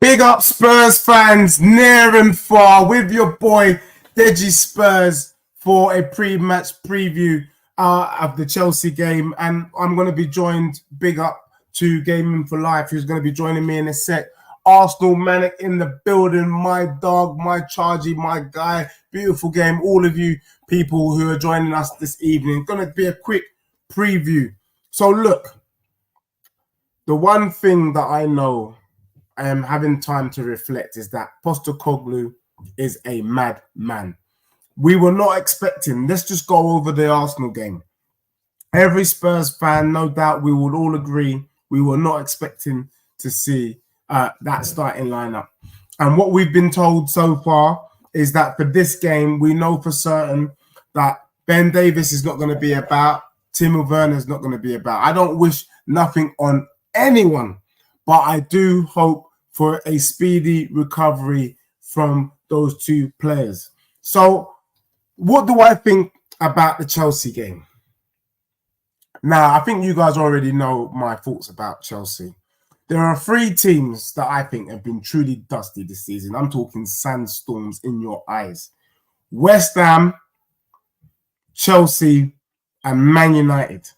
Big up Spurs fans near and far with your boy Deji Spurs for a pre-match preview of the Chelsea game. And I'm going to be joined, big up to Gaming for Life, who's going to be joining me in a sec. Arsenal Manic in the building, my dog, my Chargy, my guy. Beautiful game. All of you people who are joining us this evening. Going to be a quick preview. So look, the one thing that I know I am having time to reflect is that Postecoglou is a mad man. We were not expecting. Let's just go over the Arsenal game. Every Spurs fan, no doubt, we would all agree, we were not expecting to see that starting lineup. And what we've been told so far is that for this game, we know for certain that Ben Davies is not going to be about, Timo Werner is not going to be about. I don't wish nothing on anyone, but I do hope for a speedy recovery from those two players. So what do I think about the Chelsea game? Now, I think you guys already know my thoughts about Chelsea. There are three teams that I think have been truly dusty this season. I'm talking sandstorms in your eyes. West Ham, Chelsea, and Man United.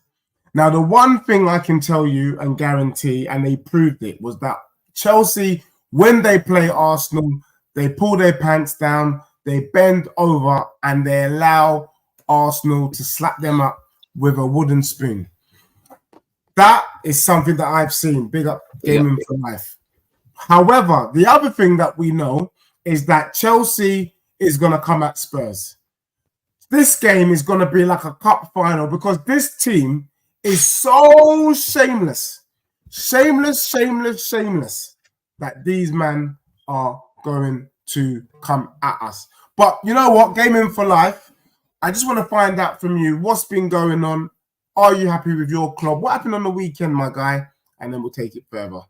Now, the one thing I can tell you and guarantee, and they proved it, was that Chelsea, when they play Arsenal, they pull their pants down, they bend over, and they allow Arsenal to slap them up with a wooden spoon. That is something that I've seen. Big up Gaming for Life. However, the other thing that we know is that Chelsea is going to come at Spurs. This game is going to be like a cup final because this team is so shameless that these men are going to come at us. But you know what? Gaming for Life, I just want to find out from you what's been going on. Are you happy with your club? What happened on the weekend, my guy? And then we'll take it further.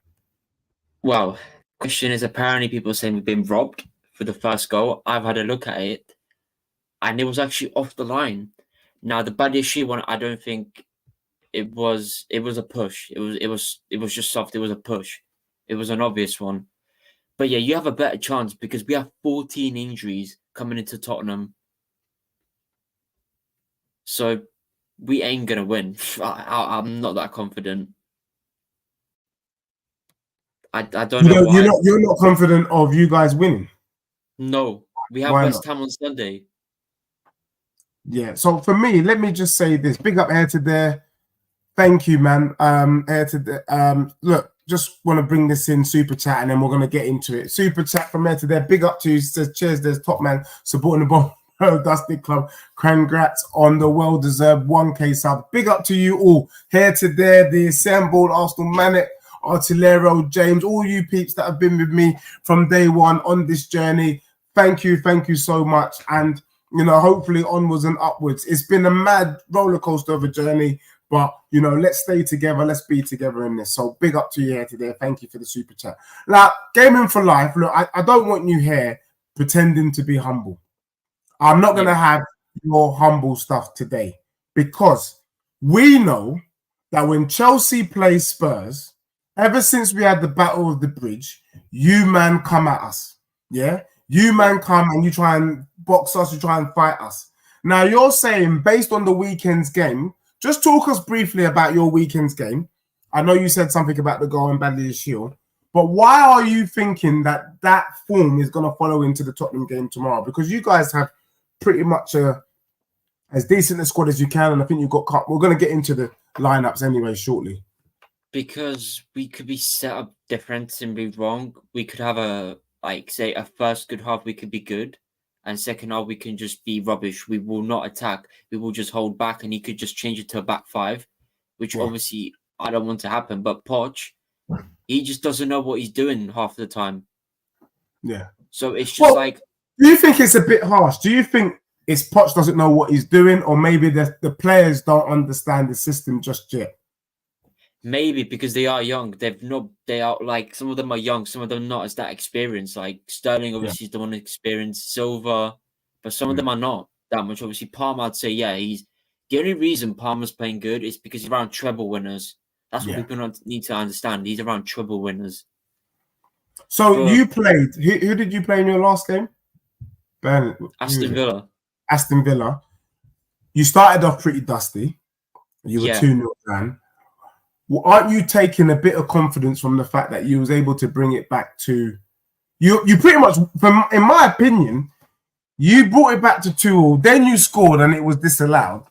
Well, question is apparently people saying we've been robbed for the first goal. I've had a look at it, and it was actually off the line. Now the Badiashile one, I don't think it was a push. It was just soft. It was a push. It was an obvious one. But yeah, you have a better chance because we have 14 injuries coming into Tottenham. So we ain't going to win. I'm not that confident. I don't know why. You're not confident of you guys winning? No. We have West Ham on Sunday. Yeah. So for me, let me just say this. Big up Air to there. Thank you, man. Air to there. Look, just want to bring this in super chat and then we're going to get into it. Super chat from Air to there. Big up to you. Says cheers. There's top man supporting the ball. Dusty Club. Congrats on the well-deserved 1K sub. Big up to you all. Here to there, the assembled Arsenal Manic, Artillero, James, all you peeps that have been with me from day one on this journey. Thank you so much. And, you know, hopefully onwards and upwards. It's been a mad roller coaster of a journey, but, you know, let's stay together. Let's be together in this. So big up to you here today. Thank you for the super chat. Now, Gaming for Life, look, I don't want you here pretending to be humble. I'm not going to have your humble stuff today because we know that when Chelsea plays Spurs, ever since we had the Battle of the Bridge, you man come at us. Yeah? You man come and you try and box us, you try and fight us. Now you're saying based on the weekend's game, just talk us briefly about your weekend's game. I know you said something about the goal and Badiashile, but why are you thinking that that form is going to follow into the Tottenham game tomorrow? Because you guys have pretty much as decent a squad as you can, and I think you've got cut. We're going to get into the lineups anyway shortly. Because we could be set up different and be wrong. We could have a first good half, we could be good, and second half we can just be rubbish. We will not attack. We will just hold back, and he could just change it to a back five, which obviously I don't want to happen. But Poch, he just doesn't know what he's doing half the time. Yeah. So it's just do you think it's a bit harsh? Do you think it's Poch doesn't know what he's doing, or maybe the players don't understand the system just yet? Maybe because they are young. They are like, some of them are young, some of them not as that experienced. Like Sterling obviously is the one experienced, Silva, but some of them are not that much. Obviously, Palmer, I'd say, he's the only reason Palmer's playing good is because he's around treble winners. That's what people need to understand. He's around treble winners. So But you played. Who did you play in your last game? Burnley. Who was Aston it? Villa, Aston Villa. You started off pretty dusty. You were yeah, 2-0 down. Well, aren't you taking a bit of confidence from the fact that you was able to bring it back to you? You pretty much, in my opinion, you brought it back to 2-2. Then you scored and it was disallowed.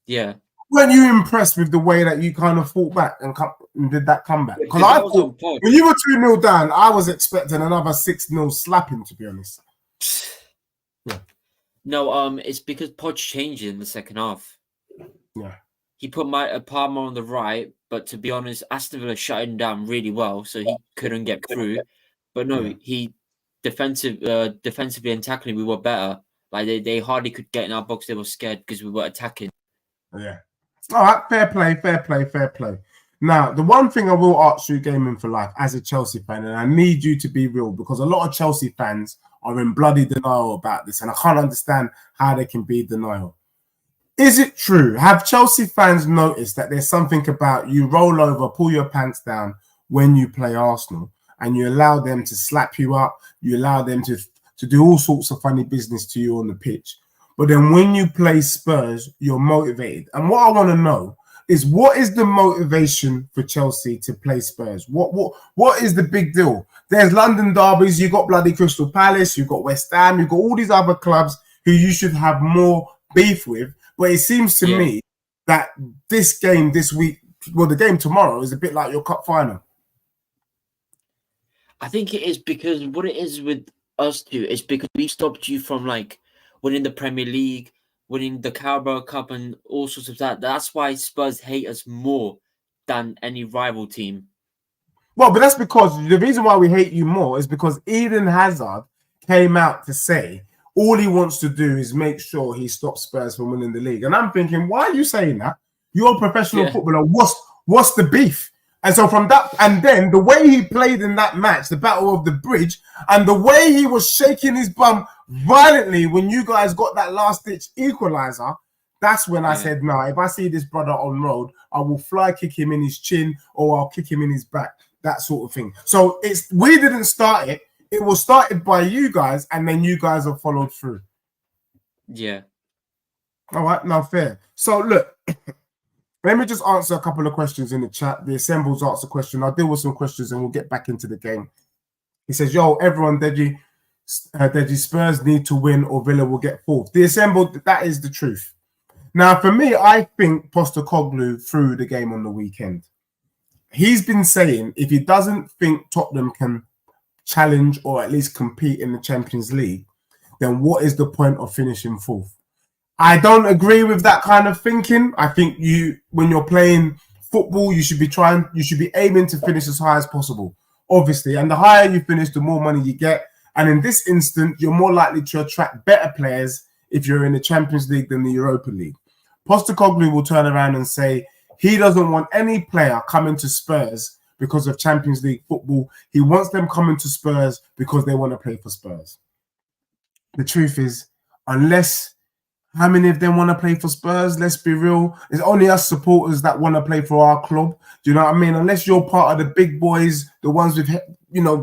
yeah. Weren't you impressed with the way that you kind of fought back and did that comeback? Because Because I that was on thought pod. when you were 2-0 down, I was expecting another 6-0 slapping, to be honest. Yeah. No, it's because Podge changed in the second half. Yeah. He put Palmer on the right, but to be honest, Aston Villa shut him down really well, so he couldn't get through. But no, he defensively and tackling, we were better. Like they hardly could get in our box. They were scared because we were attacking. Yeah. All right. Fair play. Fair play. Fair play. Now, the one thing I will ask you, Gaming for Life, as a Chelsea fan, and I need you to be real because a lot of Chelsea fans are in bloody denial about this, and I can't understand how they can be in denial. Is it true? Have Chelsea fans noticed that there's something about you roll over, pull your pants down when you play Arsenal, and you allow them to slap you up, you allow them to do all sorts of funny business to you on the pitch? But then when you play Spurs, you're motivated. And what I want to know is what is the motivation for Chelsea to play Spurs? What is the big deal? There's London derbies, you got bloody Crystal Palace, you've got West Ham, you've got all these other clubs who you should have more beef with. But it seems to me that this game this week, well, the game tomorrow is a bit like your cup final. I think it is because what it is with us two is because we stopped you from like winning the Premier League, winning the Carabao Cup, and all sorts of that. That's why Spurs hate us more than any rival team. Well, but that's because the reason why we hate you more is because Eden Hazard came out to say all he wants to do is make sure he stops Spurs from winning the league. And I'm thinking, why are you saying that? You're a professional footballer. What's the beef? And so from that, and then the way he played in that match, the Battle of the Bridge, and the way he was shaking his bum violently when you guys got that last-ditch equalizer, that's when I said, no, if I see this brother on road, I will fly kick him in his chin or I'll kick him in his back, that sort of thing. So we didn't start it. It was started by you guys, and then you guys have followed through. Yeah. All right, now fair. So look, let me just answer a couple of questions in the chat. The Assembles asked a question. I'll deal with some questions and we'll get back into the game. He says, yo, everyone, Deji Spurs need to win or Villa will get fourth. The Assembled, that is the truth. Now, for me, I think Postecoglou threw the game on the weekend. He's been saying if he doesn't think Tottenham can challenge or at least compete in the Champions League, then what is the point of finishing fourth? I don't agree with that kind of thinking. I think when you're playing football, you should be aiming to finish as high as possible, obviously. And the higher you finish, the more money you get. And in this instance, you're more likely to attract better players if you're in the Champions League than the Europa League. Postecoglou will turn around and say he doesn't want any player coming to Spurs because of Champions League football. He wants them coming to Spurs because they want to play for Spurs. The truth is, unless how many of them want to play for Spurs? Let's be real. It's only us supporters that want to play for our club. Do you know what I mean? Unless you're part of the big boys, the ones with,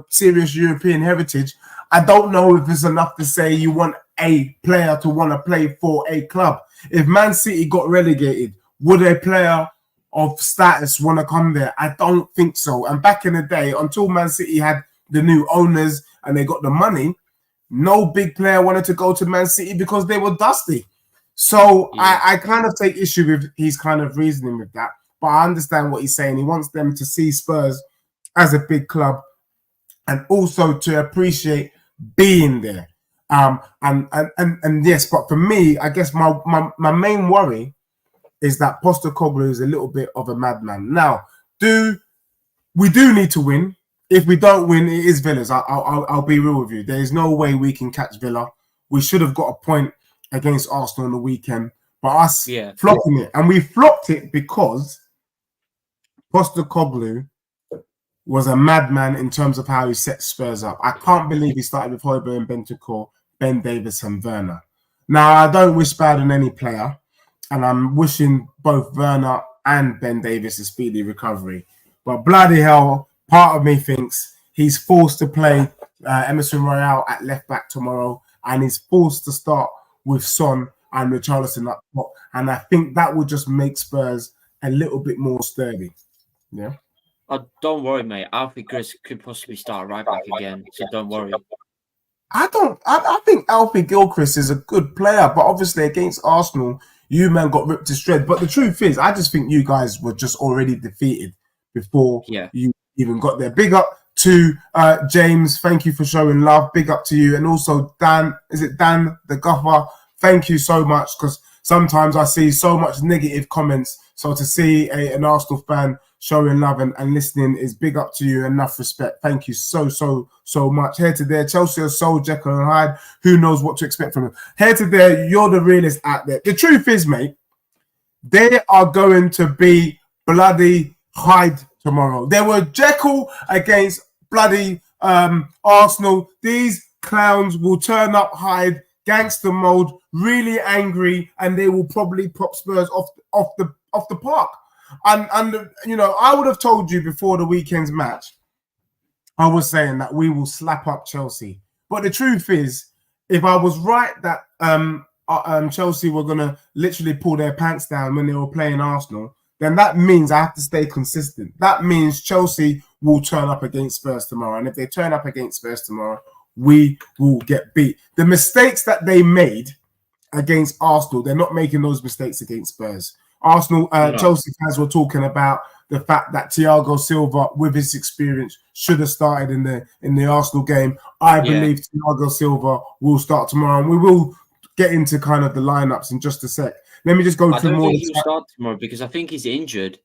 serious European heritage, I don't know if it's enough to say you want a player to want to play for a club. If Man City got relegated, would a player of status want to come there? I don't think so. And back in the day, until Man City had the new owners and they got the money, no big player wanted to go to Man City because they were dusty. So I kind of take issue with his kind of reasoning with that. But I understand what he's saying. He wants them to see Spurs as a big club and also to appreciate being there. And yes, but for me, I guess my main worry is that Postecoglou is a little bit of a madman. Now, we do need to win. If we don't win, it is Villa's. I'll be real with you. There is no way we can catch Villa. We should have got a point against Arsenal on the weekend, but us flopping it. And we flopped it because Postecoglou was a madman in terms of how he set Spurs up. I can't believe he started with Højbjerg and Bentancur, Ben Davies and Werner. Now, I don't wish bad on any player, and I'm wishing both Werner and Ben Davies a speedy recovery. But bloody hell, part of me thinks He's forced to play Emerson Royale at left back tomorrow, and he's forced to start with Son and Richarlison up top. And I think that will just make Spurs a little bit more sturdy. Yeah. Oh, don't worry, mate. Alfie Gris could possibly start right back again, so don't worry. I think Alfie Gilchrist is a good player, but obviously against Arsenal, you man got ripped to shreds. But the truth is, I just think you guys were just already defeated before you even got there. Big up to James. Thank you for showing love. Big up to you. And also Dan, is it Dan the Guffer? Thank you so much, because sometimes I see so much negative comments. So to see an Arsenal fan showing love and listening is big up to you. Enough respect. Thank you so much. Here to there, Chelsea are so Jekyll and Hyde. Who knows what to expect from them? Here to there, you're the realist out there. The truth is, mate, they are going to be bloody Hyde tomorrow. They were Jekyll against bloody Arsenal. These clowns will turn up Hyde, gangster mode, really angry, and they will probably pop Spurs off the park. And you know, I would have told you before the weekend's match, I was saying that we will slap up Chelsea. But the truth is, if I was right that Chelsea were going to literally pull their pants down when they were playing Arsenal, then that means I have to stay consistent. That means Chelsea will turn up against Spurs tomorrow. And if they turn up against Spurs tomorrow, we will get beat. The mistakes that they made against Arsenal, they're not making those mistakes against Spurs. Arsenal, Chelsea fans were talking about the fact that Thiago Silva, with his experience, should have started in the Arsenal game. I believe Thiago Silva will start tomorrow, and we will get into kind of the lineups in just a sec. Let me just go through more. I don't think he'll start tomorrow because I think he's injured.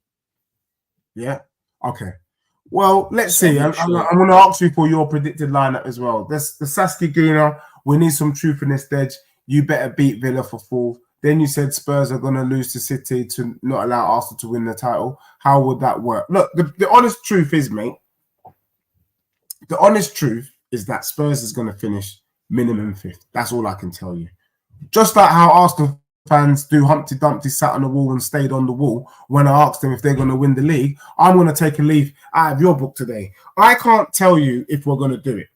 Yeah. Okay. Well, let's see. I'm going to ask you for your predicted lineup as well. There's the Saskia Guna. We need some truth in this edge. You better beat Villa for 4. Then you said Spurs are going to lose to City to not allow Arsenal to win the title. How would that work? Look, the honest truth is, mate, the honest truth is that Spurs is going to finish minimum 5th. That's all I can tell you. Just like how Arsenal fans do Humpty Dumpty sat on the wall and stayed on the wall when I asked them if they're going to win the league, I'm going to take a leaf out of your book today. I can't tell you if we're going to do it.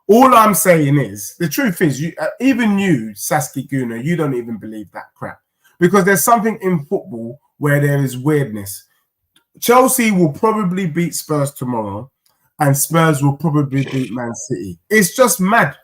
All I'm saying is, the truth is, even you, Saskia Guna, you don't even believe that crap. Because there's something in football where there is weirdness. Chelsea will probably beat Spurs tomorrow, and Spurs will probably beat Man City. It's just mad.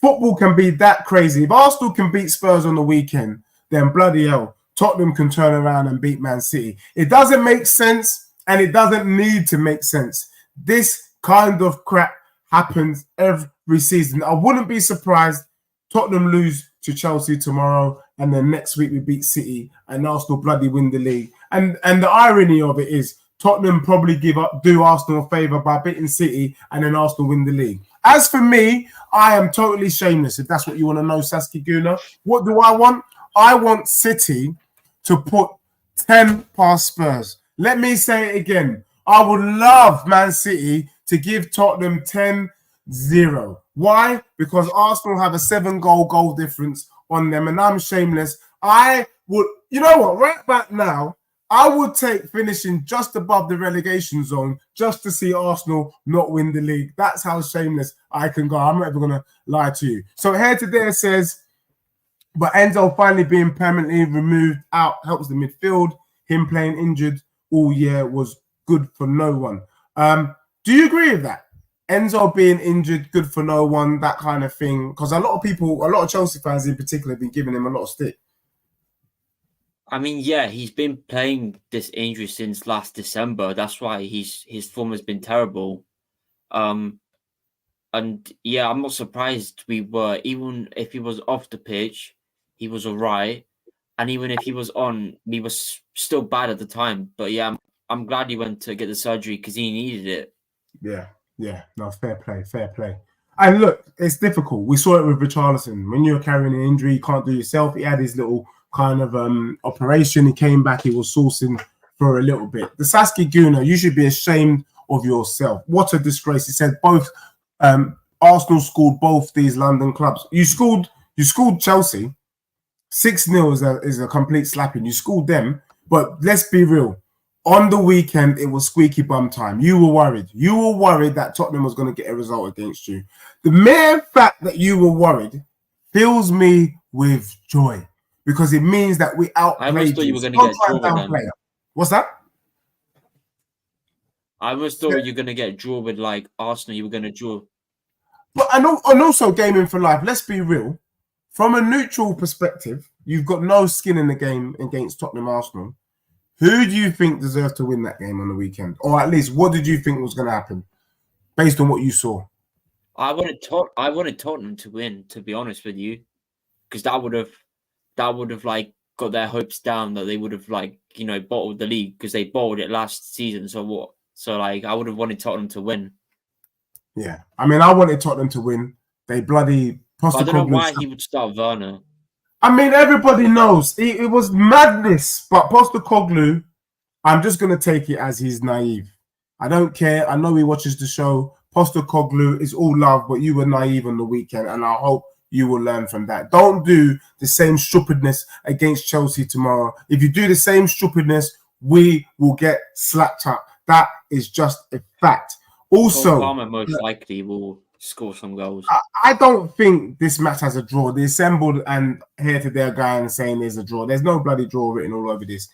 Football can be that crazy. If Arsenal can beat Spurs on the weekend, then bloody hell, Tottenham can turn around and beat Man City. It doesn't make sense, and it doesn't need to make sense. This kind of crap happens every season. I wouldn't be surprised Tottenham lose to Chelsea tomorrow, and then next week we beat City and Arsenal bloody win the league. And the irony of it is Tottenham probably do Arsenal a favour by beating City, and then Arsenal win the league. As for me, I am totally shameless, if that's what you want to know, Saskia Guna. What do I want? I want City to put 10 past Spurs. Let me say it again. I would love Man City to give Tottenham 10-0. Why? Because Arsenal have a 7-goal difference on them, and I'm shameless. I would, you know what, right back now, I would take finishing just above the relegation zone just to see Arsenal not win the league. That's how shameless I can go. I'm not ever going to lie to you. So here to there says, but Enzo finally being permanently removed out helps the midfield. Him playing injured all year was good for no one. Do you agree with that? Enzo being injured, good for no one, that kind of thing? Because a lot of Chelsea fans in particular have been giving him a lot of stick. I mean, yeah, he's been playing this injury since last December. That's why his form has been terrible. And yeah, I'm not surprised even if he was off the pitch, he was all right. And even if he was on, he was still bad at the time. But yeah, I'm glad he went to get the surgery because he needed it. Yeah. No, fair play. And look, it's difficult. We saw it with Richarlison. When you're carrying an injury, you can't do it yourself. He had his little kind of operation. He came back. He was sourcing for a little bit. The Saskia Guna, you should be ashamed of yourself. What a disgrace. He said both Arsenal scored both these London clubs. You scored Chelsea. 6-0 is a complete slapping. You scored them. But let's be real. On the weekend, it was squeaky bum time. You were worried. You were worried that Tottenham was going to get a result against you. The mere fact that you were worried fills me with joy because it means that we I almost outplayed thought you you. were So going to don't get try a and draw with them. downplay it. What's that? I almost thought you were going to get a draw with like Arsenal. You were going to draw. But and also gaming for life. Let's be real. From a neutral perspective, you've got no skin in the game against Tottenham Arsenal. Who do you think deserves to win that game on the weekend? Or at least, what did you think was going to happen based on what you saw? I wanted Tottenham to win, to be honest with you, because that would have like got their hopes down that they would have like bottled the league because they bottled it last season. So what? So like I would have wanted Tottenham to win. Yeah, I mean, I wanted Tottenham to win. They bloody But I don't know Postecoglou. why he would start Werner. I mean, everybody knows it was madness. But Postecoglou, I'm just going to take it as he's naive. I don't care. I know he watches the show. Postecoglou is all love, but you were naive on the weekend, and I hope you will learn from that. Don't do the same stupidness against Chelsea tomorrow. If you do the same stupidness, we will get slapped up. That is just a fact. Also, Palmer most likely will score some goals. I don't think this match has a draw. They assembled and here to their guy and saying there's a draw. There's no bloody draw written all over this.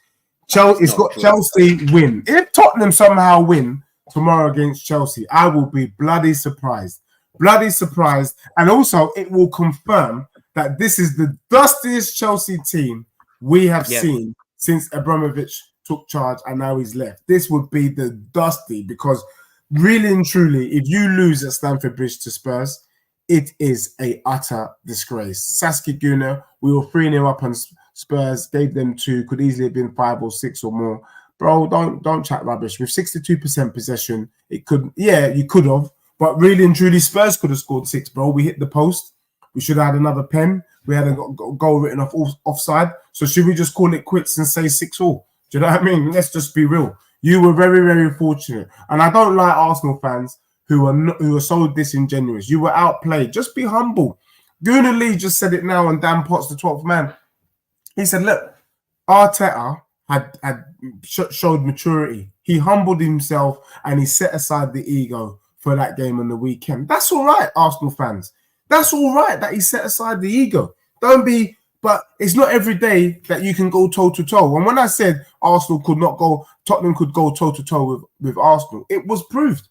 It's got Chelsea win. If Tottenham somehow win tomorrow against Chelsea, I will be bloody surprised. Bloody surprised. And also, it will confirm that this is the dustiest Chelsea team we have seen since Abramovich took charge and now he's left. This would be the dusty because really and truly, if you lose at Stamford Bridge to Spurs, it is a utter disgrace. Saskia Guna, we were 3-0 up on Spurs, gave them 2, could easily have been 5 or 6 or more. Bro, don't chat rubbish. With 62% possession, it could, you could have, but really and truly, Spurs could have scored 6, bro. We hit the post. We should have had another pen. We had a goal written offside. So should we just call it quits and say 6-all? Do you know what I mean? Let's just be real. You were very, very fortunate. And I don't like Arsenal fans who are so disingenuous. You were outplayed. Just be humble. Gunnar Lee just said it now on Dan Potts, the 12th man. He said, look, Arteta had showed maturity. He humbled himself and he set aside the ego for that game on the weekend. That's all right, Arsenal fans. That's all right that he set aside the ego. But it's not every day that you can go toe-to-toe. And when I said Arsenal could not go, Tottenham could go toe-to-toe with Arsenal, it was proved.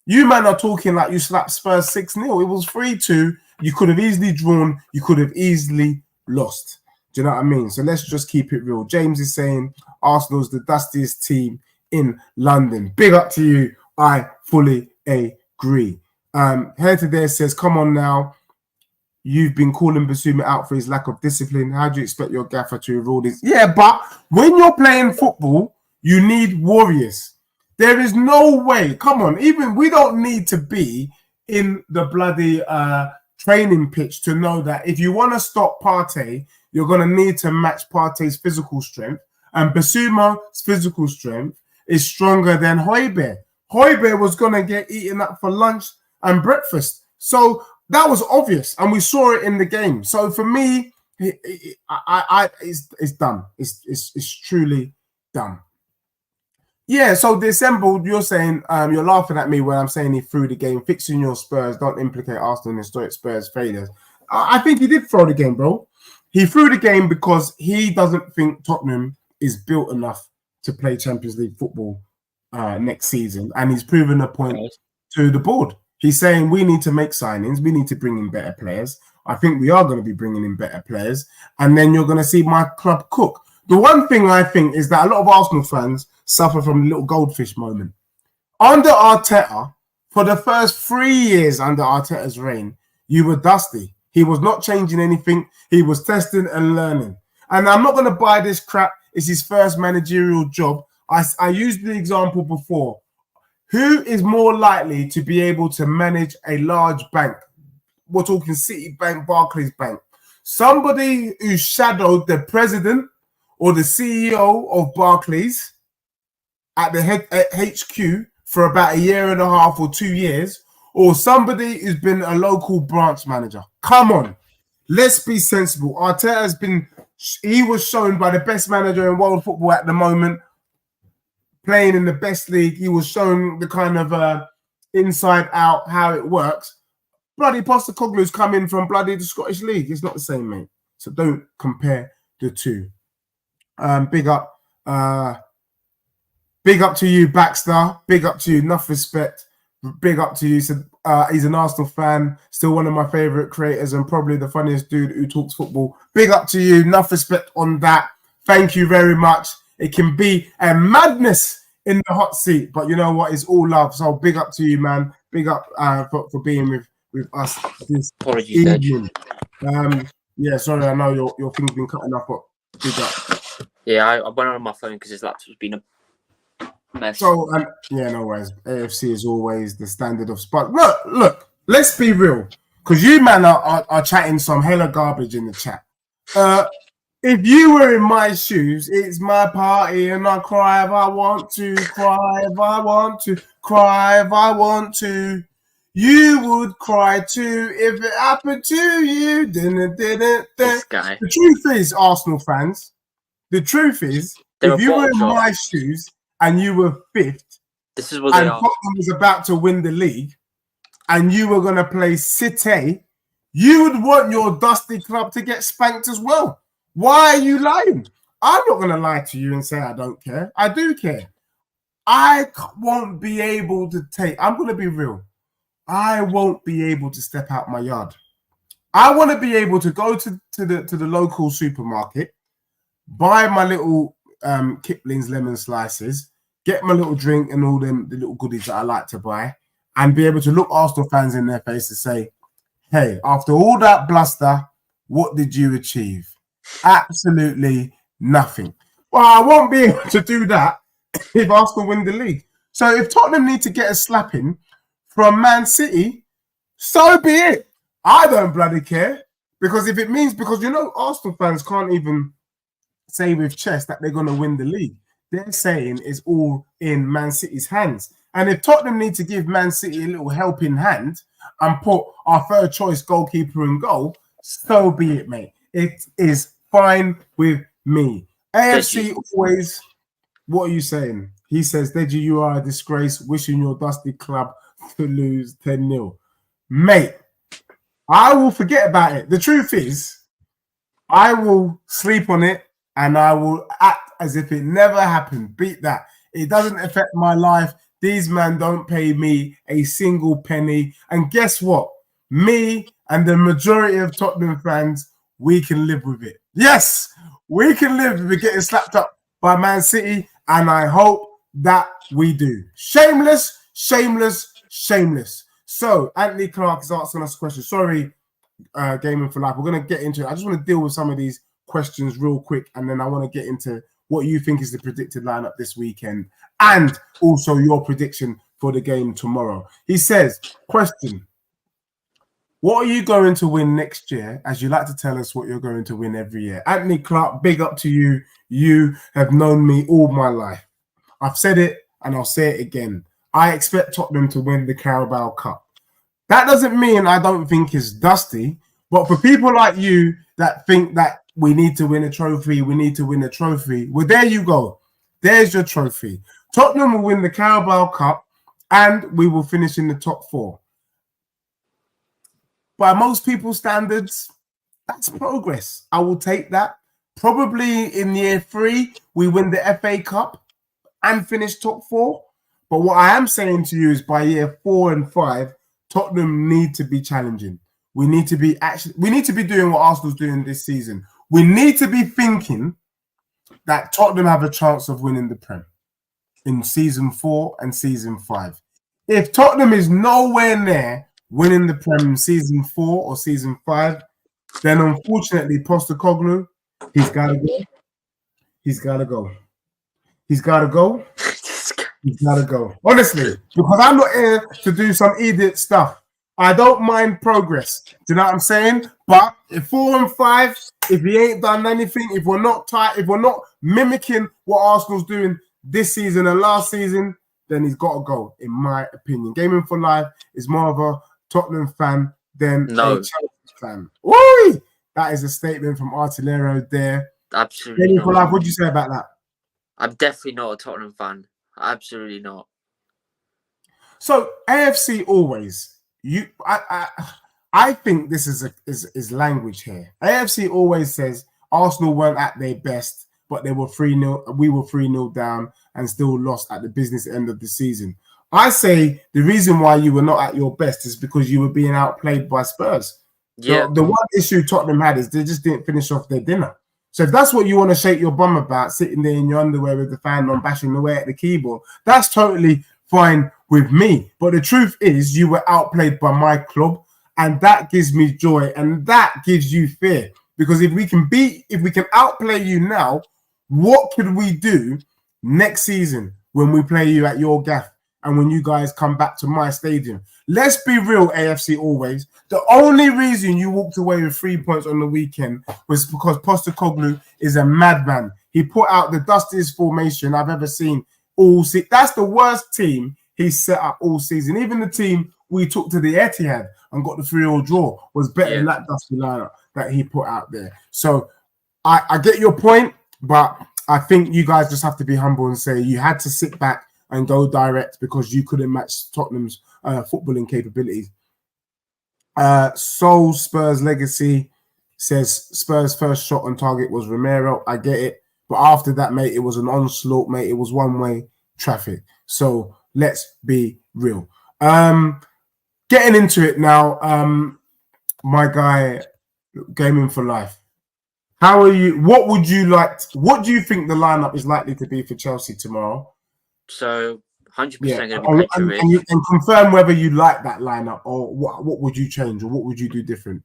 You man are talking like you slapped Spurs 6-0. It was 3-2. You could have easily drawn. You could have easily lost. Do you know what I mean? So let's just keep it real. James is saying Arsenal's the dustiest team in London. Big up to you. I fully agree. Here to there says, come on now. You've been calling Basuma out for his lack of discipline. How do you expect your gaffer to rule this? Yeah, but when you're playing football, you need warriors. There is no way. Come on, even we don't need to be in the bloody training pitch to know that if you want to stop Partey, you're going to need to match Partey's physical strength. And Basuma's physical strength is stronger than Højbjerg. Højbjerg was going to get eaten up for lunch and breakfast. So that was obvious, and we saw it in the game. So for me, it's done. It's truly done. Yeah. So they assembled. You're saying you're laughing at me when I'm saying he threw the game. Fixing your Spurs don't implicate Arsenal in historic Spurs failures. I think he did throw the game, bro. He threw the game because he doesn't think Tottenham is built enough to play Champions League football next season, and he's proven a point to the board. He's saying we need to make signings. We need to bring in better players. I think we are going to be bringing in better players. And then you're going to see my club cook. The one thing I think is that a lot of Arsenal fans suffer from the little goldfish moment. Under Arteta, for the first 3 years under Arteta's reign, you were dusty. He was not changing anything. He was testing and learning. And I'm not going to buy this crap. It's his first managerial job. I used the example before. Who is more likely to be able to manage a large bank? We're talking Citibank, Barclays Bank. Somebody who shadowed the president or the CEO of Barclays at the HQ for about 1.5 years or 2 years, or somebody who's been a local branch manager. Come on, let's be sensible. Arteta he was shown by the best manager in world football at the moment, playing in the best league. He was shown the kind of inside out how it works. Bloody Postecoglou's coming from bloody the Scottish League. It's not the same, mate. So don't compare the two. Big up to you, Baxter. Big up to you. Enough respect. Big up to you. So, he's an Arsenal fan, still one of my favourite creators and probably the funniest dude who talks football. Big up to you. Enough respect on that. Thank you very much. It can be a madness in the hot seat, but you know what? It's all love. So big up to you, man. Big up for being with us this evening. Yeah, sorry, I know your thing's been cutting off, but big up. Yeah, I went on my phone because his laptop's been a mess. So, yeah, no worries. AFC is always the standard of spot. Look, let's be real. Because you, man, are chatting some hella garbage in the chat. If you were in my shoes, it's my party and I cry if I want to, cry if I want to, cry if I want to. You would cry too if it happened to you. This guy. The truth is, Arsenal fans, the truth is, if you were in my shoes and you were fifth, this is what they are. Tottenham was about to win the league, and you were going to play City, you would want your dusty club to get spanked as well. Why are you lying? I'm not going to lie to you and say I don't care. I do care. I won't be able to I'm going to be real. I won't be able to step out my yard. I want to be able to go to the local supermarket, buy my little Kipling's lemon slices, get my little drink and all the little goodies that I like to buy, and be able to look Arsenal fans in their face and say, hey, after all that bluster, what did you achieve? Absolutely nothing. Well, I won't be able to do that if Arsenal win the league. So if Tottenham need to get a slapping from Man City, so be it. I don't bloody care. Because if it means, because you know, Arsenal fans can't even say with chest that they're going to win the league. They're saying it's all in Man City's hands. And if Tottenham need to give Man City a little helping hand and put our third choice goalkeeper in goal, so be it, mate. It is fine with me. AFC always, what are you saying? He says, Deji, you are a disgrace, wishing your dusty club to lose 10-0. Mate, I will forget about it. The truth is, I will sleep on it and I will act as if it never happened. Beat that. It doesn't affect my life. These men don't pay me a single penny. And guess what? Me and the majority of Tottenham fans, we can live with it. Yes, we can live with getting slapped up by Man City, and I hope that we do. Shameless, shameless, shameless. So, Anthony Clark is asking us a question. Sorry, Gaming for Life. We're going to get into it. I just want to deal with some of these questions real quick, and then I want to get into what you think is the predicted lineup this weekend, and also your prediction for the game tomorrow. He says, question, what are you going to win next year, as you like to tell us what you're going to win every year? Anthony Clark, big up to you. You have known me all my life. I've said it and I'll say it again. I expect Tottenham to win the Carabao Cup. That doesn't mean I don't think it's dusty, but for people like you that think that we need to win a trophy, well, there you go. There's your trophy. Tottenham will win the Carabao Cup and we will finish in the top 4. By most people's standards, that's progress. I will take that. Probably in year 3, we win the FA Cup and finish top 4. But what I am saying to you is by year 4 and 5, Tottenham need to be challenging. We need to be doing what Arsenal's doing this season. We need to be thinking that Tottenham have a chance of winning the Prem in season 4 and season 5. If Tottenham is nowhere near winning the Prem in season 4 or season 5, then unfortunately Postecoglou, he's got to go. He's got to go. He's got to go. He's got to go. Honestly, because I'm not here to do some idiot stuff. I don't mind progress. Do you know what I'm saying? But if 4 and 5, if he ain't done anything, if we're not tight, if we're not mimicking what Arsenal's doing this season and last season, then he's got to go, in my opinion. Gaming for Life is more of a Tottenham fan than a Chelsea fan. Oi! That is a statement from Artillero there. Absolutely. Gaming for Life, what do you say about that? I'm definitely not a Tottenham fan. Absolutely not. So AFC always I think this is language here. AFC always says Arsenal weren't at their best, but they were 3-0. We were 3-0 down and still lost at the business end of the season. I say the reason why you were not at your best is because you were being outplayed by Spurs. Yeah. The one issue Tottenham had is they just didn't finish off their dinner. So if that's what you want to shake your bum about, sitting there in your underwear with the fan on, bashing away at the keyboard, that's totally fine with me. But the truth is you were outplayed by my club, and that gives me joy, and that gives you fear. Because if we can outplay you now, what could we do next season when we play you at your gaff and when you guys come back to my stadium? Let's be real, AFC always. The only reason you walked away with 3 points on the weekend was because Postecoglou is a madman. He put out the dustiest formation I've ever seen all season. That's the worst team he's set up all season. Even the team we took to the Etihad and got the 3-3 draw was better than that dusty lineup that he put out there. So I get your point, but I think you guys just have to be humble and say you had to sit back and go direct because you couldn't match Tottenham's footballing capabilities. Soul Spurs Legacy says Spurs' first shot on target was Romero. I get it. But after that, mate, it was an onslaught, mate. It was one-way traffic. So let's be real. Getting into it now, my guy, Gaming for Life. How are you? What would you like? What do you think the lineup is likely to be for Chelsea tomorrow? So 100% going to be Petrovic. And confirm whether you like that lineup or what would you change or what would you do different?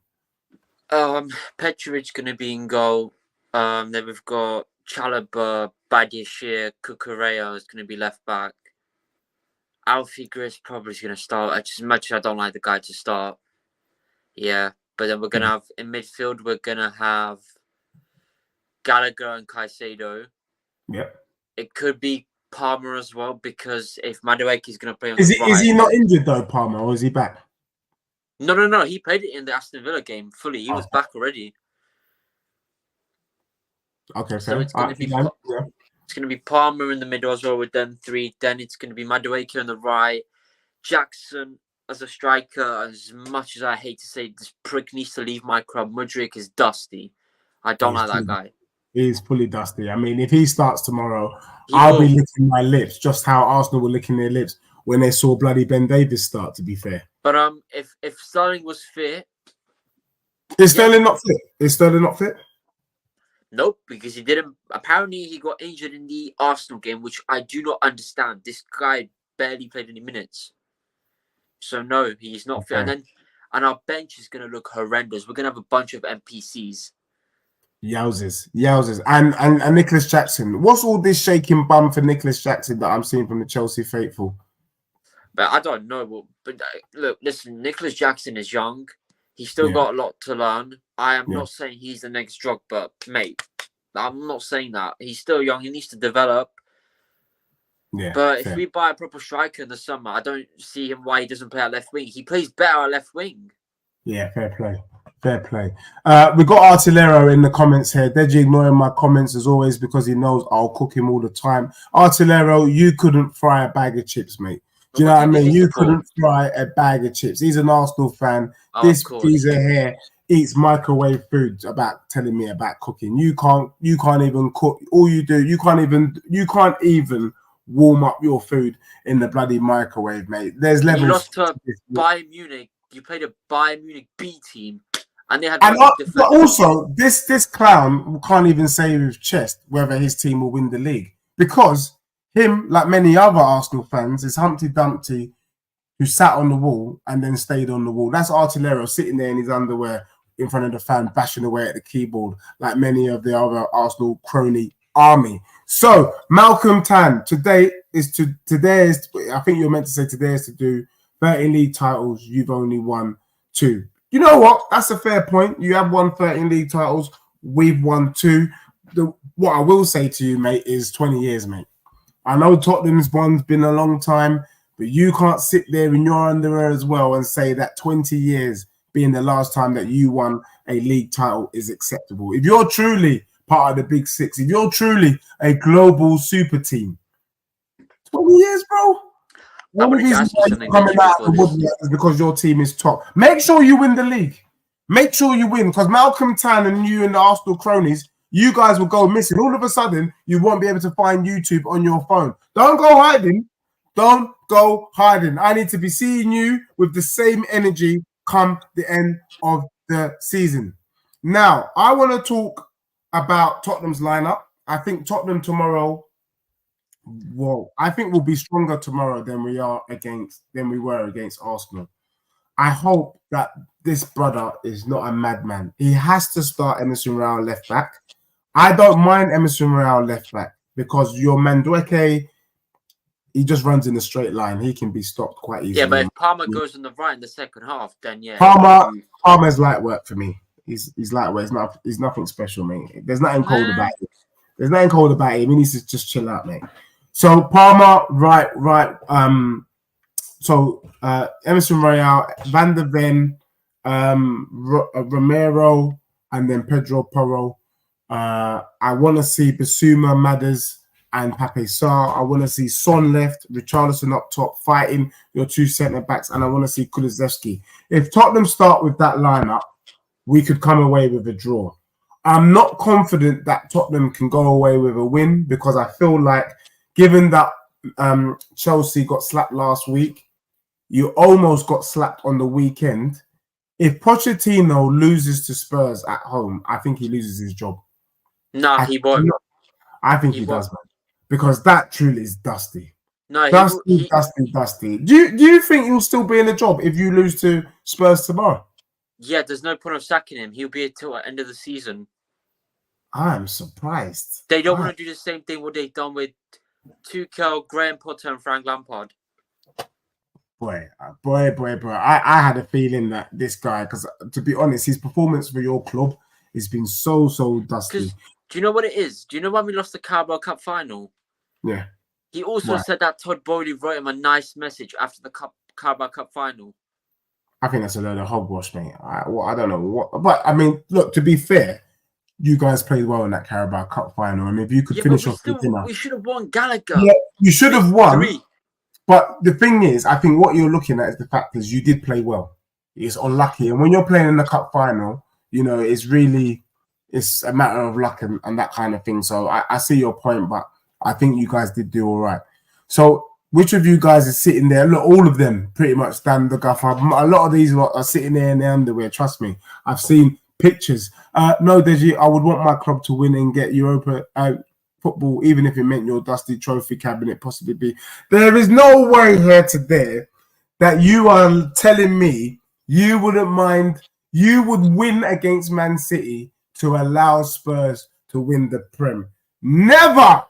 Petrovic going to be in goal. Then we've got Chalobah, Badiashile, Cucurella is going to be left back. Alfie Gris probably is going to start. As much as I don't like the guy to start. Yeah. But then we're going to have, in midfield, we're going to have Gallagher and Caicedo. Yeah. It could be Palmer as well, because if Madueke is going to play on the right... Is he not injured though, Palmer, or is he back? No. He played it in the Aston Villa game fully. He was back already. Okay, so it's going to be it's going to be Palmer in the middle as well with them three. Then it's going to be Madueke on the right, Jackson as a striker. As much as I hate to say, this prick needs to leave my club. Mudryk is dusty. I don't like that guy. He's fully dusty. I mean, if he starts tomorrow, I'll be licking my lips, just how Arsenal were licking their lips when they saw bloody Ben Davies start, to be fair. But if Sterling was fit... Is Sterling not fit? Is Sterling not fit? Nope, because he didn't... Apparently, he got injured in the Arsenal game, which I do not understand. This guy barely played any minutes. So, no, he's not fit. And our bench is going to look horrendous. We're going to have a bunch of NPCs. Yowzers. And Nicholas Jackson. What's all this shaking bum for Nicholas Jackson that I'm seeing from the Chelsea faithful? But I don't know. But look, listen, Nicholas Jackson is young. He's still got a lot to learn. I am not saying he's the next Drogba, mate. I'm not saying that. He's still young. He needs to develop. Yeah. But if we buy a proper striker in the summer, I don't see him why he doesn't play at left wing. He plays better at left wing. Yeah, fair play. We got Artillero in the comments here. Deji ignoring my comments as always because he knows I'll cook him all the time. Artillero, you couldn't fry a bag of chips, mate. Do you know what I mean? You couldn't fry a bag of chips. He's an Arsenal fan. This geezer here eats microwave food about telling me about cooking. You can't even cook. All you do, you can't even warm up your food in the bloody microwave, mate. There's levels. You lost to Bayern Munich. You played a Bayern Munich B team, and they had. But also, this clown can't even say with chest whether his team will win the league because him, like many other Arsenal fans, is Humpty Dumpty who sat on the wall and then stayed on the wall. That's Artillero sitting there in his underwear in front of the fan, bashing away at the keyboard, like many of the other Arsenal crony army. So, Malcolm Tan, today is I think you're meant to say today is to do 13 league titles. You've only won 2. You know what? That's a fair point. You have won 13 league titles. We've won 2. What I will say to you, mate, is 20 years, mate. I know Tottenham's one's been a long time, but you can't sit there in your underwear as well and say that 20 years being the last time that you won a league title is acceptable. If you're truly part of the Big Six, if you're truly a global super team, 20 years, bro. I'm One of going to these ask you guys something, coming Benji, out before of the this. woodwork is because your team is top. Make sure you win the league. Make sure you win, because Malcolm Tan and you and the Arsenal cronies, you guys will go missing. All of a sudden, you won't be able to find YouTube on your phone. Don't go hiding. Don't go hiding. I need to be seeing you with the same energy come the end of the season. Now, I want to talk about Tottenham's lineup. I think Tottenham tomorrow, well, I think we'll be stronger tomorrow than we were against Arsenal. I hope that this brother is not a madman. He has to start Emerson Royal left back. I don't mind Emerson Royal left back because your Mandueke, he just runs in a straight line. He can be stopped quite easily. Yeah, but if Palmer goes on the right in the second half, then yeah. Palmer's light work for me. He's lightweight. He's nothing special, mate. There's nothing cold about it. There's nothing cold about him. He needs to just chill out, mate. So Palmer, right. So Emerson Royal, Van der Ven, Romero, and then Pedro Porro. I want to see Basuma, Madders, and Pape Sarr. I want to see Son left, Richarlison up top, fighting your two centre backs, and I want to see Kulusevski. If Tottenham start with that lineup, we could come away with a draw. I'm not confident that Tottenham can go away with a win because I feel like, given that Chelsea got slapped last week, you almost got slapped on the weekend. If Pochettino loses to Spurs at home, I think he loses his job. No, he won't. I think he does, man. Because that truly is dusty. No, dusty. Do you think he'll still be in the job if you lose to Spurs tomorrow? Yeah, there's no point of sacking him. He'll be until the end of the season. I'm surprised. They don't want to do the same thing what they've done with Tuchel, Graham Potter, and Frank Lampard. Boy. I had a feeling that this guy, because to be honest, his performance for your club has been so dusty. Do you know what it is? Do you know when we lost the Carabao Cup final? Yeah. He also said that Todd Bowley wrote him a nice message after the Carabao Cup final. I think that's a load of hogwash, mate. I don't know what, but I mean, look, to be fair, you guys played well in that Carabao Cup final, and if you could finish off the dinner, we should have won Gallagher. Yeah, you should have won. 3. But the thing is, I think what you're looking at is the fact is you did play well. It's unlucky, and when you're playing in the cup final, you know it's a matter of luck and that kind of thing. So I see your point, but I think you guys did do all right. So which of you guys is sitting there? Look, all of them pretty much stand the gaffer. A lot of these lot are sitting there in their underwear. Trust me, I've seen pictures. No, Deji, I would want my club to win and get Europa football, even if it meant your dusty trophy cabinet possibly be. There is no way here today that you are telling me you wouldn't mind, you would win against Man City to allow Spurs to win the Prem. Never!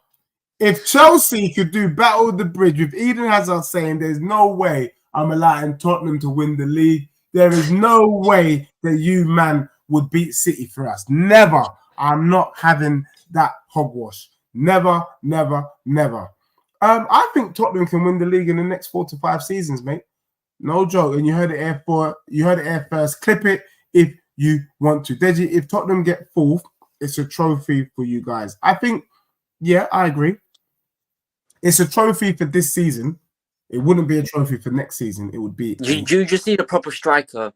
If Chelsea could do battle the bridge with Eden Hazard saying there's no way I'm allowing Tottenham to win the league, there is no way that you, man, would beat City for us. Never. I'm not having that hogwash. Never. I think Tottenham can win the league in the next 4 to 5 seasons, mate. No joke. And you heard it here first. Clip it if you want to. Deji, if Tottenham get fourth, it's a trophy for you guys. I think, yeah, I agree. It's a trophy for this season. It wouldn't be a trophy for next season. It would be. You just need a proper striker.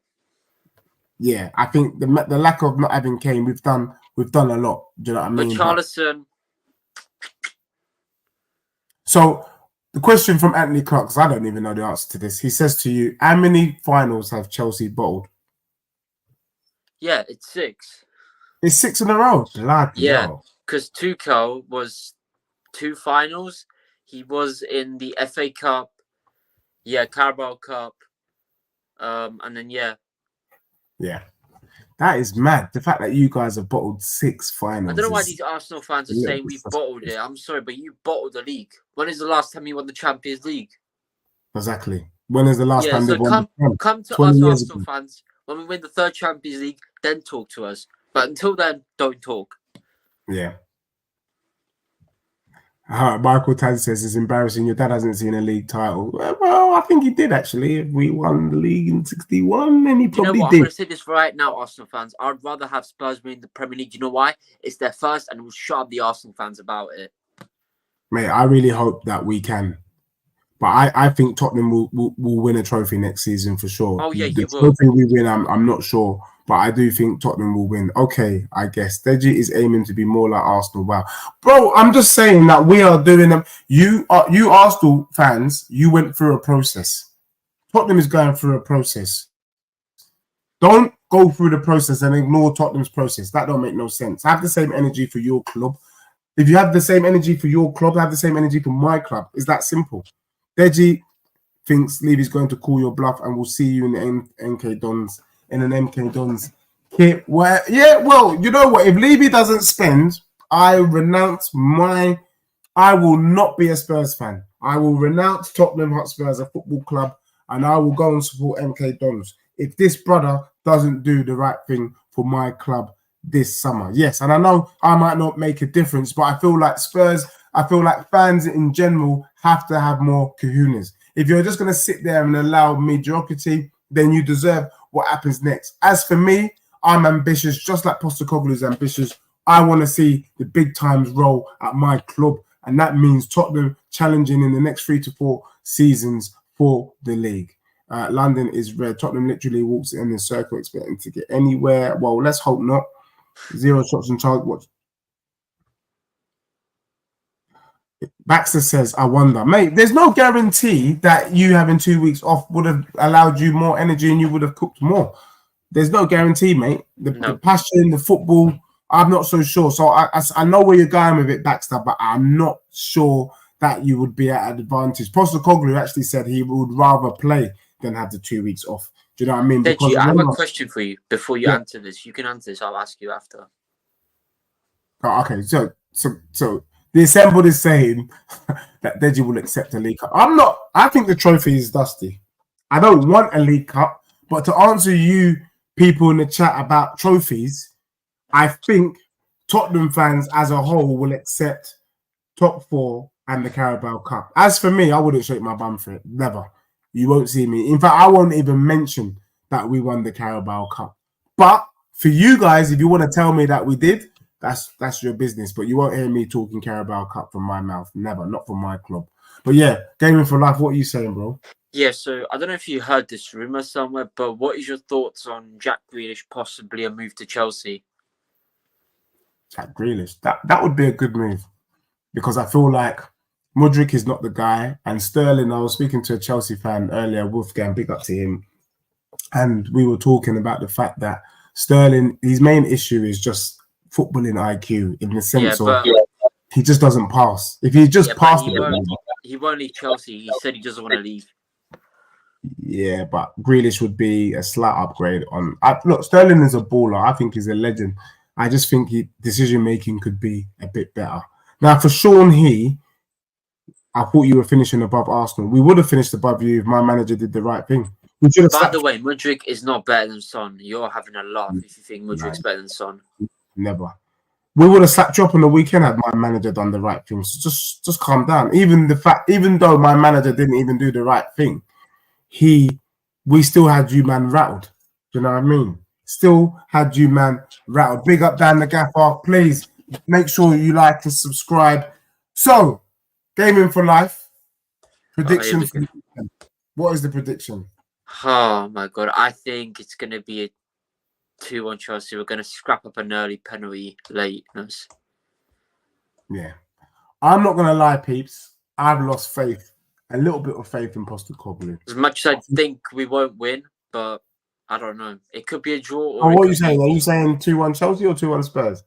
Yeah, I think the lack of not having Kane, we've done a lot. Do you know what I mean? Richarlison. So the question from Anthony Clark, because I don't even know the answer to this. He says to you, how many finals have Chelsea bottled? Yeah, it's 6. It's 6 in a row. Bloody hell. Because Tuchel was 2 finals. He was in the FA Cup, Carabao Cup, and then Yeah, that is mad. The fact that you guys have bottled 6 finals. I don't know why these Arsenal fans are saying we bottled it. I'm sorry, but you bottled the league. When is the last time you won the Champions League? Exactly. When is the last time they won? Come to us, Arsenal fans. When we win the 3rd Champions League, then talk to us. But until then, don't talk. Yeah. Michael Tan says it's embarrassing. Your dad hasn't seen a league title. Well, I think he did actually. If we won the league in '61, then he probably did. I'm going to say this right now, Arsenal fans. I'd rather have Spurs win the Premier League. Do you know why? It's their first, and we'll shut up the Arsenal fans about it. Mate, I really hope that we can. But I think Tottenham will win a trophy next season for sure. Oh yeah, The you will. trophy we win, I'm not sure, but I do think Tottenham will win. Okay, I guess Deji is aiming to be more like Arsenal. Wow, bro, I'm just saying that we are doing them. You Arsenal fans, you went through a process. Tottenham is going through a process. Don't go through the process and ignore Tottenham's process. That don't make no sense. Have the same energy for your club. If you have the same energy for your club, have the same energy for my club. It's that simple. Deji thinks Levy's going to call your bluff and we'll see you in the MK Dons in an MK Dons kit. Well, you know what? If Levy doesn't spend, I will not be a Spurs fan. I will renounce Tottenham Hotspur as a football club and I will go and support MK Dons if this brother doesn't do the right thing for my club this summer. Yes, and I know I might not make a difference, but I feel like fans in general have to have more kahunas. If you're just going to sit there and allow mediocrity, then you deserve what happens next. As for me, I'm ambitious, just like Postecoglou is ambitious. I want to see the big times roll at my club, and that means Tottenham challenging in the next 3 to 4 seasons for the league. London is red. Tottenham literally walks in the circle expecting to get anywhere. Well, let's hope not. 0 shots on target. What? Baxter says, I wonder. Mate, there's no guarantee that you having 2 weeks off would have allowed you more energy and you would have cooked more. There's no guarantee, mate. The passion, the football, I'm not so sure. So I know where you're going with it, Baxter, but I'm not sure that you would be at an advantage. Postecoglou actually said he would rather play than have the 2 weeks off. Do you know what I mean? Deji, I have a question for you before you answer this. You can answer this. I'll ask you after. Oh, okay, so the assembled is saying that Deji will accept a League Cup. I think the trophy is dusty. I don't want a League Cup, but to answer you people in the chat about trophies, I think Tottenham fans as a whole will accept top 4 and the Carabao Cup. As for me, I wouldn't shake my bum for it. Never. You won't see me. In fact, I won't even mention that we won the Carabao Cup. But for you guys, if you want to tell me that we did, that's your business. But you won't hear me talking Carabao Cup from my mouth. Never. Not from my club. But yeah, Gaming for Life, what are you saying, bro? Yeah, so I don't know if you heard this rumour somewhere, but what is your thoughts on Jack Grealish possibly a move to Chelsea? Jack Grealish. That would be a good move. Because I feel like Mudryk is not the guy. And Sterling, I was speaking to a Chelsea fan earlier, Wolfgang, big up to him. And we were talking about the fact that Sterling, his main issue is just footballing IQ in the sense of he just doesn't pass. If he just passed he won't leave Chelsea. He said he doesn't want to leave. Yeah, but Grealish would be a slight upgrade on. Look, Sterling is a baller. I think he's a legend. I just think decision making could be a bit better. Now, for Sean I thought you were finishing above Arsenal. We would have finished above you if my manager did the right thing. By the way, Mudryk is not better than Son. You're having a laugh if you think Mudryk's better than Son. Never. We would have slapped you up on the weekend had my manager done the right thing. So just calm down. Even though my manager didn't even do the right thing, we still had you man rattled. Do you know what I mean? Still had you man rattled. Big up Dan the Gaffer. Please make sure you like and subscribe. So, Gaming for Life. Prediction. What is the prediction? Oh my god. I think it's gonna be a 2-1 Chelsea. We're gonna scrap up an early penalty lateness. Yeah. I'm not gonna lie, peeps. I've lost faith. A little bit of faith in Postecoglou. As much as I think we won't win, but I don't know. It could be a draw. Or what are you saying? Are you saying 2-1 Chelsea or 2-1 Spurs?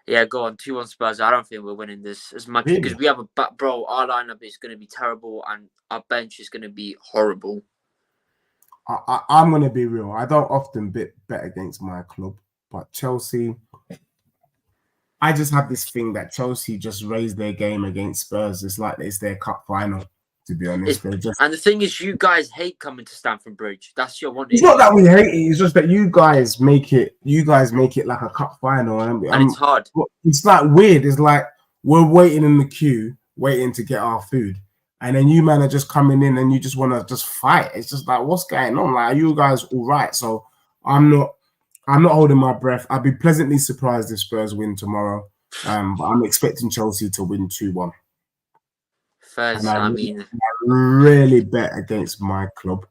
Yeah, go on. 2-1 Spurs. I don't think we're winning this as much because we have our lineup is going to be terrible and our bench is going to be horrible. I'm going to be real. I don't often bet against my club, but Chelsea, I just have this thing that Chelsea just raised their game against Spurs. It's like it's their cup final, to be honest. And the thing is, you guys hate coming to Stamford Bridge. That's your one. It's not that we hate it. It's just that you guys make it like a cup final, and it's hard. It's like weird. It's like we're waiting in the queue, waiting to get our food, and then you man are just coming in and you just want to just fight. It's just like, what's going on? Like, are you guys all right? So I'm not holding my breath. I'd be pleasantly surprised if Spurs win tomorrow. But I'm expecting Chelsea to win 2-1. And First, I I mean, really bet against my club.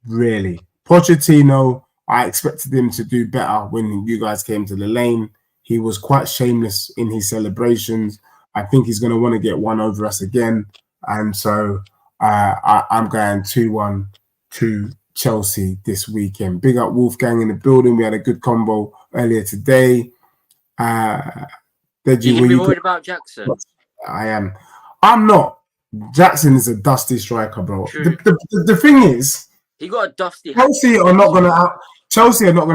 Really. Pochettino, I expected him to do better when you guys came to the lane. He was quite shameless in his celebrations. I think he's going to want to get one over us again. And so I'm going 2-1 to Chelsea this weekend. Big up Wolfgang in the building. We had a good combo earlier today. you can be worried about Jackson. I am. I'm not. Jackson is a dusty striker, bro. True. The thing is, he got a dusty. Chelsea are not going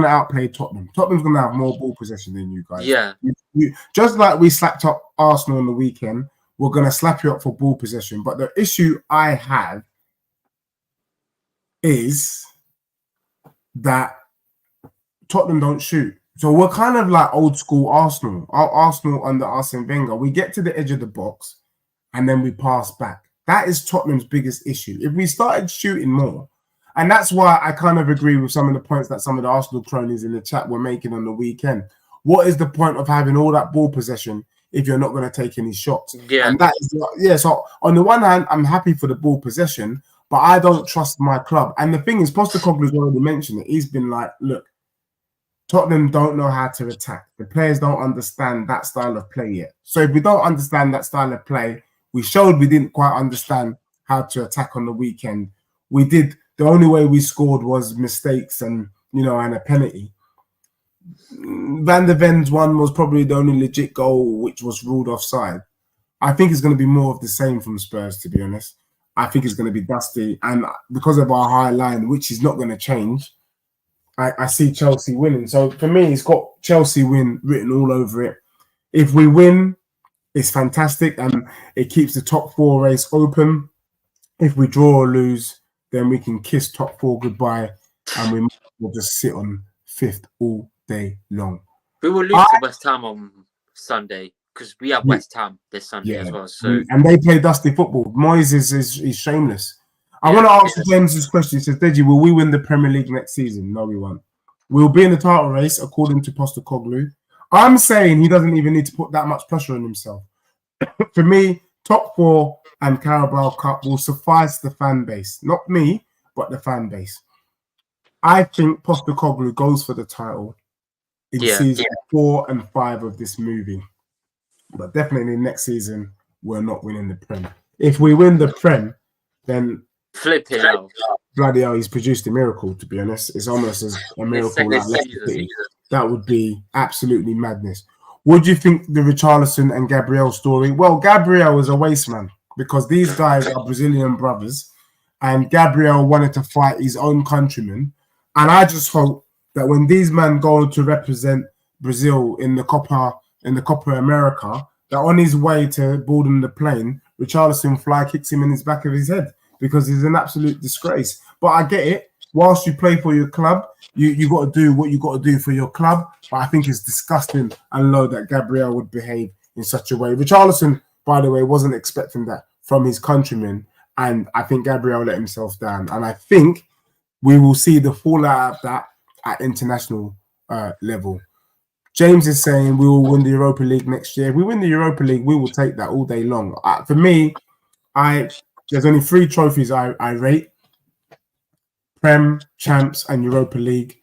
to outplay Tottenham. Tottenham's going to have more ball possession than you guys. Yeah. Just like we slapped up Arsenal on the weekend, we're going to slap you up for ball possession. But the issue I have is that Tottenham don't shoot. So we're kind of like old school Arsenal. Our Arsenal under Arsene Wenger. We get to the edge of the box and then we pass back. That is Tottenham's biggest issue. If we started shooting more, and that's why I kind of agree with some of the points that some of the Arsenal cronies in the chat were making on the weekend. What is the point of having all that ball possession if you're not going to take any shots? Yeah. And that is, so on the one hand, I'm happy for the ball possession, but I don't trust my club. And the thing is, Postecoglou's already mentioned it. He's been like, look, Tottenham don't know how to attack. The players don't understand that style of play yet. So if we don't understand that style of play, we showed we didn't quite understand how to attack on the weekend. We did. The only way we scored was mistakes and a penalty. Van der Ven's one was probably the only legit goal which was ruled offside. I think it's going to be more of the same from Spurs, to be honest. I think it's going to be dusty. And because of our high line, which is not going to change, I see Chelsea winning. So for me, it's got Chelsea win written all over it. If we win, it's fantastic and it keeps the top four race open. If we draw or lose, then we can kiss top four goodbye and we will just sit on fifth all day long. We will lose to West Ham on Sunday because we have West Ham this Sunday as well. So and they play dusty football. Moyes is shameless. I want to ask James this question. He says, Deji, will we win the Premier League next season? No, we won't. We'll be in the title race, according to Postecoglou. I'm saying he doesn't even need to put that much pressure on himself. For me, top four and Carabao Cup will suffice the fan base. Not me, but the fan base. I think Postecoglou goes for the title in season 4 and 5 of this movie. But definitely next season, we're not winning the Prem. If we win the Prem, then flip it out. Bloody hell, he's produced a miracle, to be honest. It's almost as a miracle like Leicester City. That would be absolutely madness. What do you think the Richarlison and Gabriel story? Well, Gabriel is a waste man because these guys are Brazilian brothers and Gabriel wanted to fight his own countrymen. And I just hope that when these men go to represent Brazil in the Copa America, that on his way to boarding the plane, Richarlison fly kicks him in his back of his head because he's an absolute disgrace. But I get it. Whilst you play for your club, you got to do what you got to do for your club. But I think it's disgusting and low that Gabriel would behave in such a way. Richarlison, by the way, wasn't expecting that from his countrymen. And I think Gabriel let himself down. And I think we will see the fallout of that at international level. James is saying we will win the Europa League next year. If we win the Europa League, we will take that all day long. For me, there's only 3 trophies I rate. Prem, Champs, and Europa League.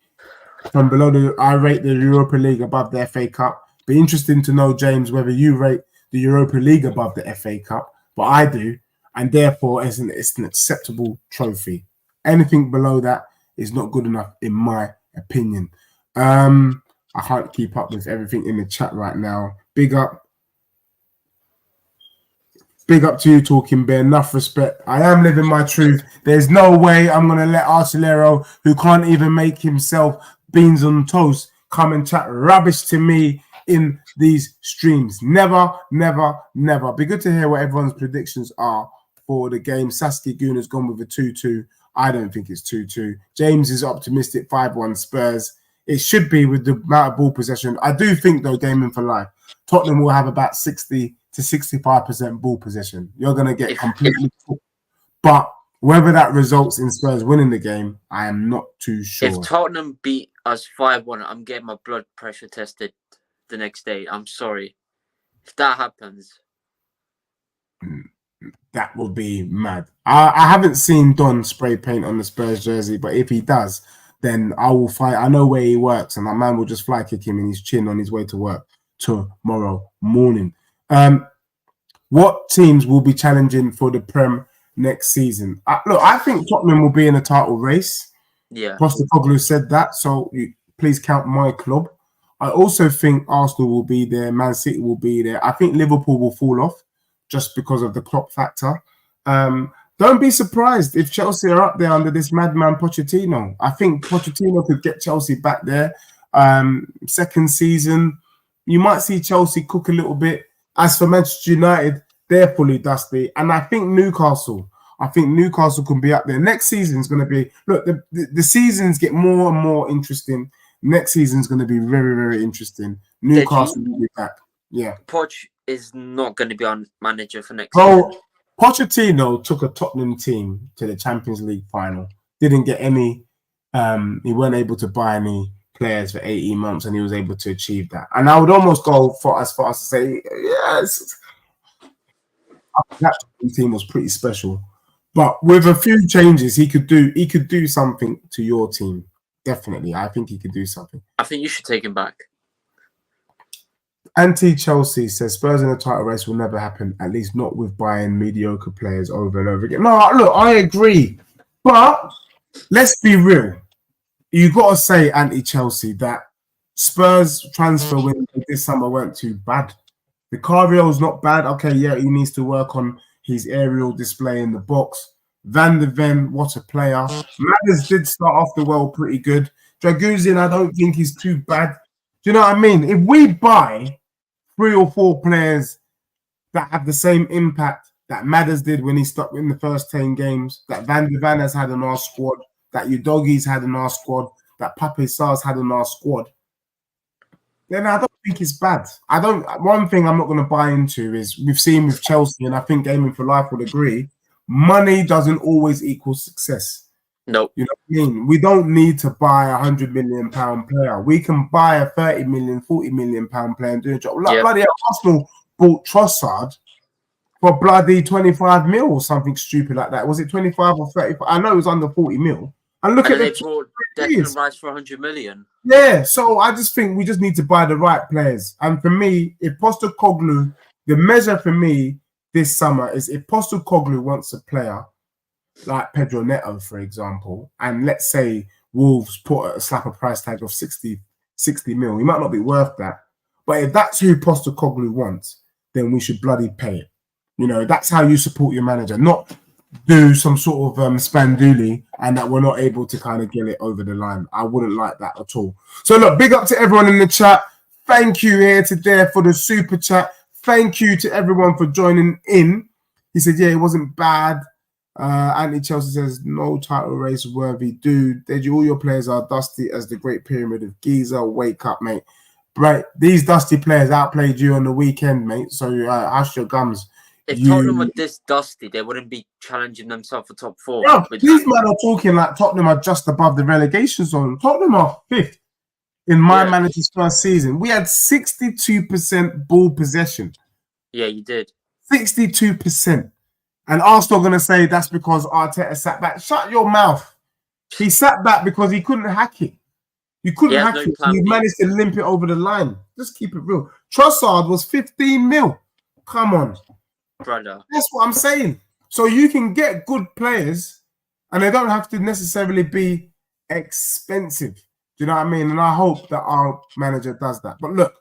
From below, I rate the Europa League above the FA Cup. Be interesting to know, James, whether you rate the Europa League above the FA Cup. But I do, and therefore it's an acceptable trophy. Anything below that is not good enough, in my opinion. I can't keep up with everything in the chat right now. Big up to you, Talking Bear. Enough respect. I am living my truth. There's no way I'm going to let Arcelero, who can't even make himself beans on toast, come and chat rubbish to me in these streams. Never, never, never. Be good to hear what everyone's predictions are for the game. Saskia Goon has gone with a 2-2. I don't think it's 2-2. James is optimistic, 5-1 Spurs. It should be with the amount of ball possession. I do think, though, gaming for life, Tottenham will have about 60 to 65% ball possession. You're going to get completely cooked. But whether that results in Spurs winning the game, I am not too sure. If Tottenham beat us 5-1, I'm getting my blood pressure tested the next day. I'm sorry. If that happens, that would be mad. I haven't seen Don spray paint on the Spurs jersey, but if he does, then I will fight. I know where he works, and that man will just fly kick him in his chin on his way to work tomorrow morning. What teams will be challenging for the Prem next season? Look, I think Tottenham will be in a title race. yeah. Postecoglou said that, so please count my club. I also think Arsenal will be there, Man City will be there. I think Liverpool will fall off just because of the Klopp factor. Don't be surprised if Chelsea are up there under this madman Pochettino. I think Pochettino could get Chelsea back there. Second season, you might see Chelsea cook a little bit. As for Manchester United, they're fully dusty. And I think Newcastle can be up there. Next season is going to be, look, the seasons get more and more interesting. Next season is going to be very, very interesting. Newcastle will be back. Yeah. Poch is not going to be on manager for next season. Pochettino took a Tottenham team to the Champions League final. Didn't get any, he weren't able to buy any players for 18 months, and he was able to achieve that. And I would almost go as far as to say, yes, that team was pretty special. But with a few changes, he could do something to your team. Definitely, I think he could do something. I think you should take him back. Anti-Chelsea says Spurs in a title race will never happen, at least not with buying mediocre players over and over again. No, look, I agree. But let's be real. You got to say, anti-Chelsea, that Spurs transfer window this summer weren't too bad. The Carville's not bad. Okay, yeah, he needs to work on his aerial display in the box. Van de Ven, what a player. Madders did start off the world pretty good. Draguzin, I don't think he's too bad. Do you know what I mean? If we buy 3 or 4 players that have the same impact that Madders did when he stuck in the first 10 games, that Van de Ven has had in our squad, that Udogie's had in our squad, that Pape Sarr's had in our squad, then I don't think it's bad. One thing I'm not going to buy into is we've seen with Chelsea, and I think Gaming for Life would agree, money doesn't always equal success. Nope. You know what I mean? We don't need to buy a £100 million player. We can buy a 30 million, 40 million pound player and do a job. Like bloody Arsenal bought Trossard for bloody 25 mil or something stupid like that. Was it 25 or 35? I know it was under 40 mil. And look at they brought Declan Rice for 100 million. Yeah, so I just think we just need to buy the right players. And for me, if Postecoglou, the measure for me this summer is if Postecoglou wants a player like Pedro Neto, for example, and let's say Wolves put a slap a price tag of 60 mil, he might not be worth that. But if that's who Postecoglou wants, then we should bloody pay it. You know, that's how you support your manager, not do some sort of spanduli and that we're not able to kind of get it over the line. I wouldn't like that at all. So look, big up to everyone in the chat. Thank you here today for the super chat. Thank you to everyone for joining in. He said, yeah, it wasn't bad. Anti-Chelsea says, no title race worthy. Dude, all your players are dusty as the Great Pyramid of Giza. Wake up, mate. Right, these dusty players outplayed you on the weekend, mate. So hush your gums. If Tottenham were this dusty, they wouldn't be challenging themselves for top 4. Yeah, these men are talking like Tottenham are just above the relegation zone. Tottenham are 5th in my manager's first season. We had 62% ball possession. Yeah, you did. 62%. And Arsenal are going to say that's because Arteta sat back. Shut your mouth. He sat back because he couldn't hack it. You couldn't hack it. You managed to limp it over the line. Just keep it real. Trossard was 15 mil. Come on. Brother. That's what I'm saying. So you can get good players and they don't have to necessarily be expensive. Do you know what I mean? And I hope that our manager does that. But look,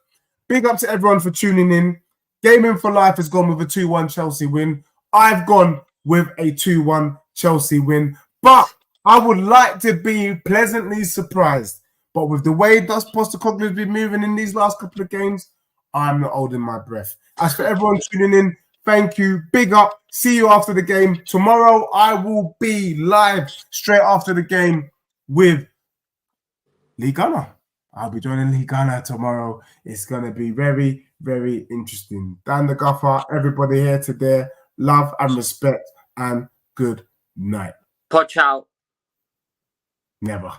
big up to everyone for tuning in. Gaming for Life has gone with a 2-1 Chelsea win. I've gone with a 2-1 Chelsea win. But I would like to be pleasantly surprised. But with the way Postecoglou has been moving in these last couple of games, I'm not holding my breath. As for everyone tuning in, thank you. Big up. See you after the game. Tomorrow, I will be live straight after the game with Lee Gunner. I'll be joining Lee Gunner tomorrow. It's going to be very, very interesting. Dan the Guffer, everybody here today. Love and respect and good night. Poch out. Never.